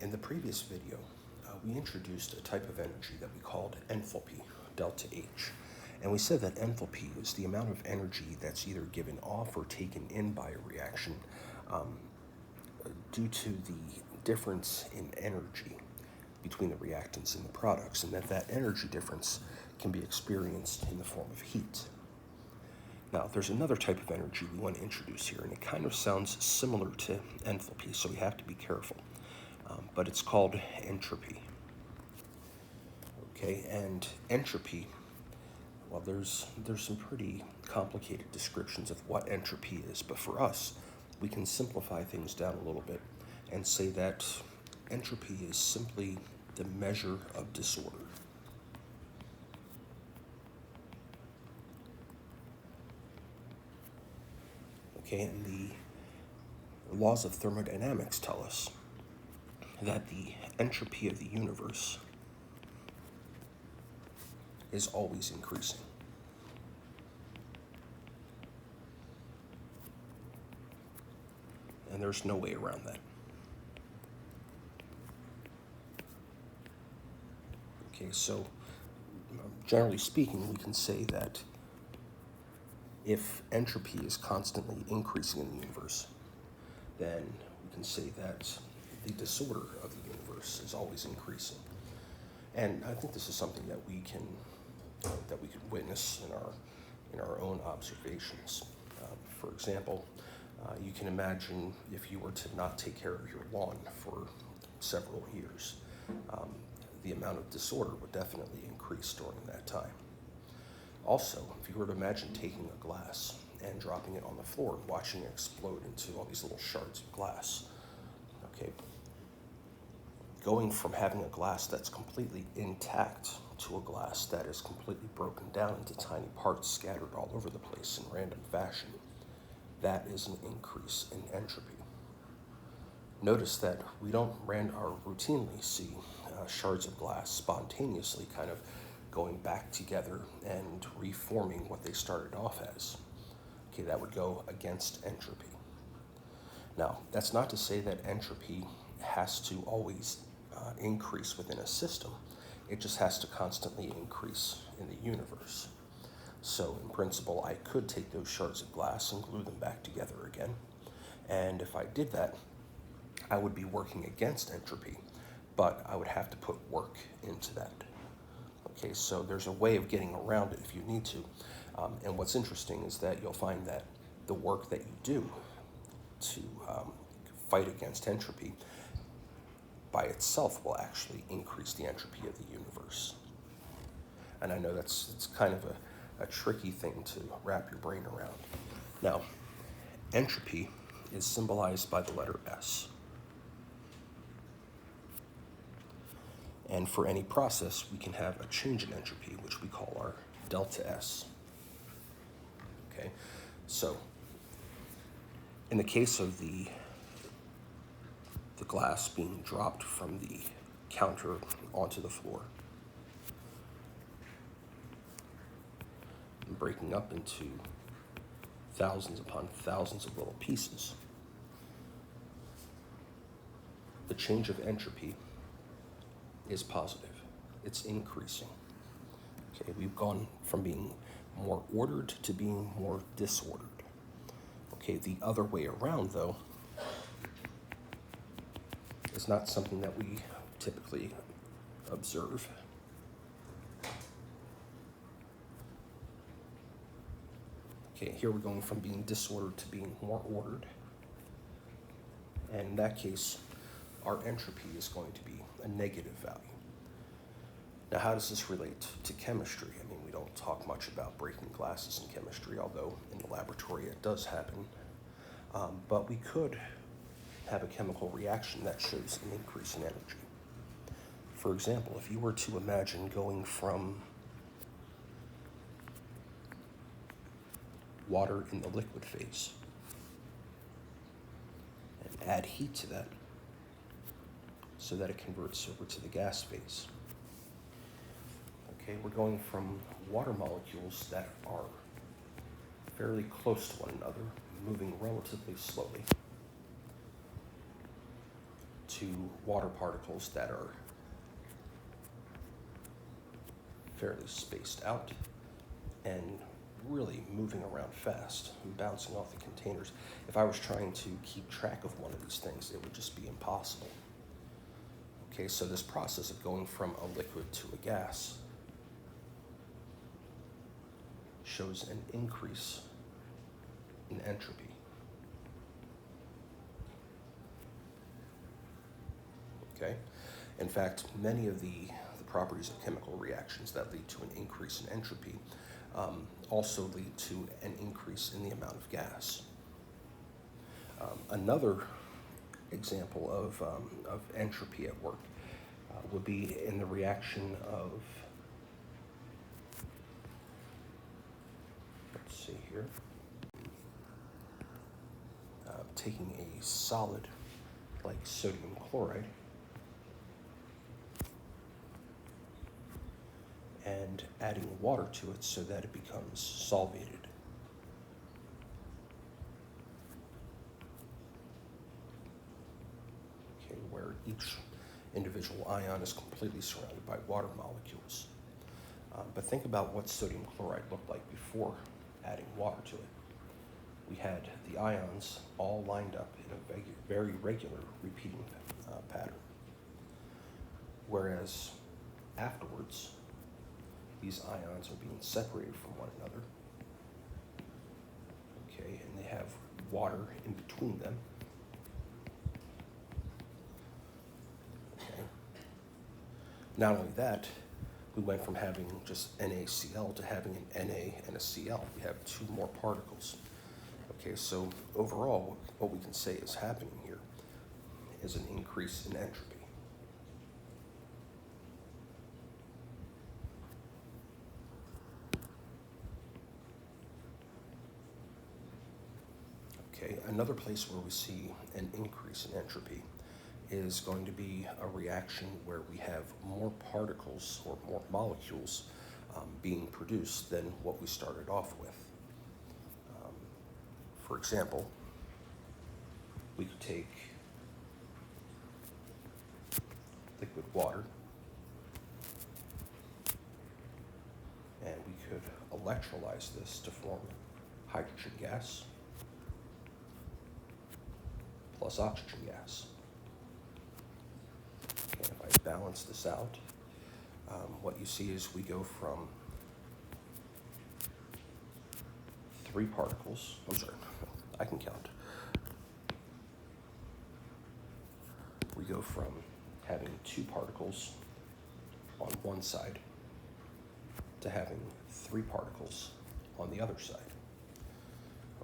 In the previous video, we introduced a type of energy that we called enthalpy, delta H. And we said that enthalpy is the amount of energy that's either given off or taken in by a reaction due to the difference in energy between the reactants and the products, and that energy difference can be experienced in the form of heat. Now, there's another type of energy we want to introduce here, and it kind of sounds similar to enthalpy, so we have to be careful. But it's called entropy. Okay, and entropy, well, there's some pretty complicated descriptions of what entropy is, but for us, we can simplify things down a little bit and say that entropy is simply the measure of disorder. Okay, and the laws of thermodynamics tell us that the entropy of the universe is always increasing. And there's no way around that. Okay, so generally speaking, we can say that if entropy is constantly increasing in the universe, then we can say that the disorder of the universe is always increasing. And I think this is something that we can witness in our own observations. For example, you can imagine if you were to not take care of your lawn for several years, the amount of disorder would definitely increase during that time. Also, if you were to imagine taking a glass and dropping it on the floor and watching it explode into all these little shards of glass, okay, going from having a glass that's completely intact to a glass that is completely broken down into tiny parts scattered all over the place in random fashion, that is an increase in entropy. Notice that we don't routinely see shards of glass spontaneously kind of going back together and reforming what they started off as. Okay, that would go against entropy. Now, that's not to say that entropy has to always increase within a system. It just has to constantly increase in the universe. So in principle, I could take those shards of glass and glue them back together again. And if I did that, I would be working against entropy, but I would have to put work into that. Okay, so there's a way of getting around it if you need to. And what's interesting is that you'll find that the work that you do to fight against entropy by itself will actually increase the entropy of the universe. And I know it's kind of a tricky thing to wrap your brain around. Now, entropy is symbolized by the letter S. And for any process, we can have a change in entropy, which we call our delta S. Okay, so in the case of the glass being dropped from the counter onto the floor and breaking up into thousands upon thousands of little pieces, the change of entropy is positive. It's increasing. Okay, we've gone from being more ordered to being more disordered. Okay, the other way around, though, is not something that we typically observe. Okay, here we're going from being disordered to being more ordered. And in that case, our entropy is going to be a negative value. Now, how does this relate to chemistry? I mean, we don't talk much about breaking glasses in chemistry, although in the laboratory it does happen. But we could have a chemical reaction that shows an increase in energy. For example, if you were to imagine going from water in the liquid phase and add heat to that so that it converts over to the gas phase. Okay, we're going from water molecules that are fairly close to one another, moving relatively slowly, to water particles that are fairly spaced out and really moving around fast and bouncing off the containers. If I was trying to keep track of one of these things, it would just be impossible. Okay, so this process of going from a liquid to a gas shows an increase in entropy. Okay? In fact, many of the properties of chemical reactions that lead to an increase in entropy also lead to an increase in the amount of gas. Another example of entropy at work would be in the reaction of, let's see here, taking a solid like sodium chloride and adding water to it so that it becomes solvated. Okay, where each individual ion is completely surrounded by water molecules. But think about what sodium chloride looked like before adding water to it. We had the ions all lined up in a very regular repeating pattern. Whereas afterwards, these ions are being separated from one another. Okay, and they have water in between them. Okay. Not only that, we went from having just NaCl to having an Na and a Cl. We have two more particles. Okay, so overall, what we can say is happening here is an increase in entropy. Okay, another place where we see an increase in entropy is going to be a reaction where we have more particles or more molecules being produced than what we started off with. For example, we could take liquid water and we could electrolyze this to form hydrogen gas plus oxygen gas. Okay, if I balance this out, what you see is we go from 3 particles, I'm sorry, I can count. We go from having 2 particles on one side to having 3 particles on the other side.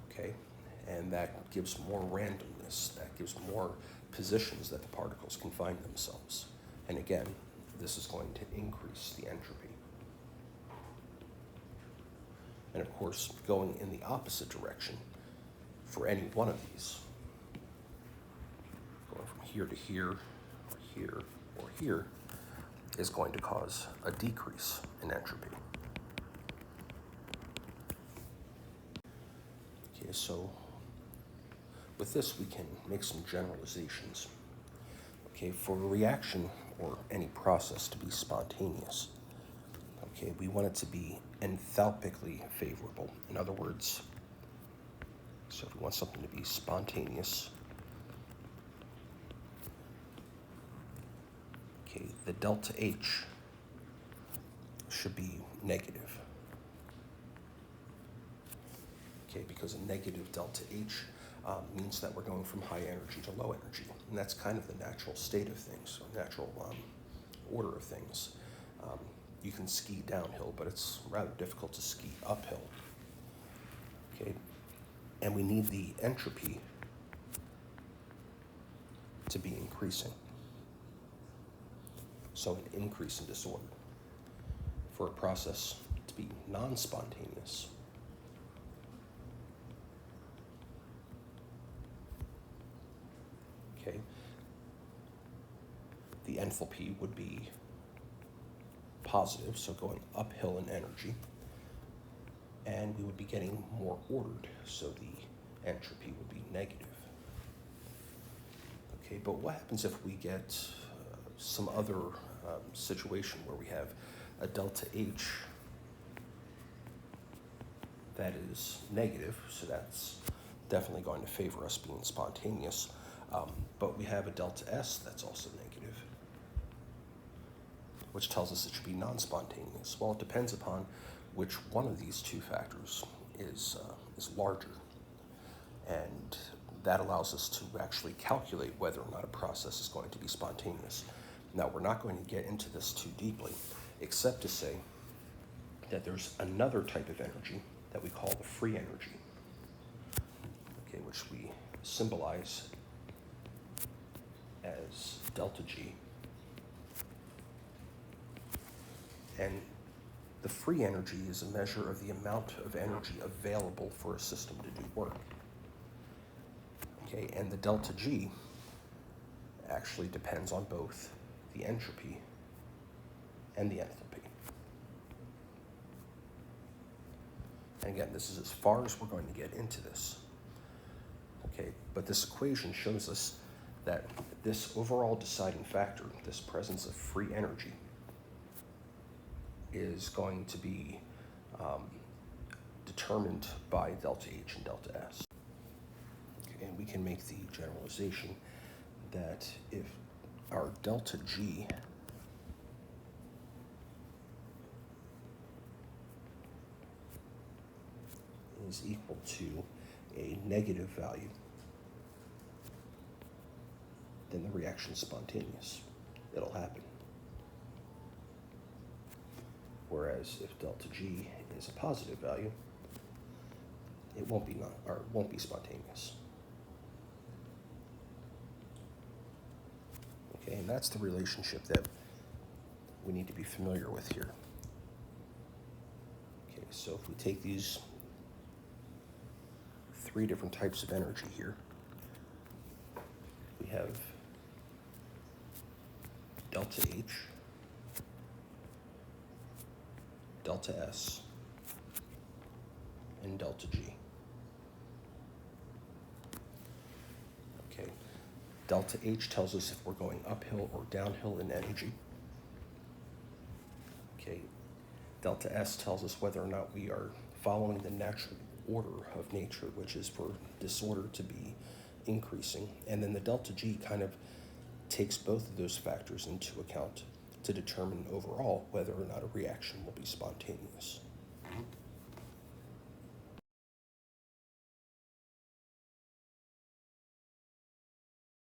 Okay, and that gives more randomness, that gives more positions that the particles can find themselves. And again, this is going to increase the entropy. And of course, going in the opposite direction for any one of these, going from here to here, or here, or here, is going to cause a decrease in entropy. Okay, so with this we can make some generalizations. Okay, for a reaction or any process to be spontaneous, okay, we want it to be enthalpically favorable. In other words, so if we want something to be spontaneous, okay, the delta H should be negative. Okay, because a negative delta H means that we're going from high energy to low energy. And that's kind of the natural state of things, or natural order of things. You can ski downhill, but it's rather difficult to ski uphill. Okay, and we need the entropy to be increasing. So an increase in disorder. For a process to be non-spontaneous, okay, the enthalpy would be positive, so going uphill in energy, and we would be getting more ordered, so the entropy would be negative. Okay, but what happens if we get some other situation where we have a delta H that is negative, so that's definitely going to favor us being spontaneous, but we have a delta S that's also negative, which tells us it should be non-spontaneous. Well, it depends upon which one of these two factors is larger, and that allows us to actually calculate whether or not a process is going to be spontaneous. Now, we're not going to get into this too deeply, except to say that there's another type of energy that we call the free energy, okay, which we symbolize as delta G. And the free energy is a measure of the amount of energy available for a system to do work. Okay, and the delta G actually depends on both the entropy and the enthalpy. And again, this is as far as we're going to get into this. Okay, but this equation shows us that this overall deciding factor, this presence of free energy, is going to be determined by delta H and delta S. Okay, and we can make the generalization that if our delta G is equal to a negative value, then the reaction is spontaneous. It'll happen. Whereas if delta G is a positive value, it won't be spontaneous. Okay, and that's the relationship that we need to be familiar with here. Okay, so if we take these three different types of energy here, we have delta H, delta S, and delta G. Okay, delta H tells us if we're going uphill or downhill in energy. Okay, delta S tells us whether or not we are following the natural order of nature, which is for disorder to be increasing. And then the delta G kind of takes both of those factors into account to determine overall whether or not a reaction will be spontaneous.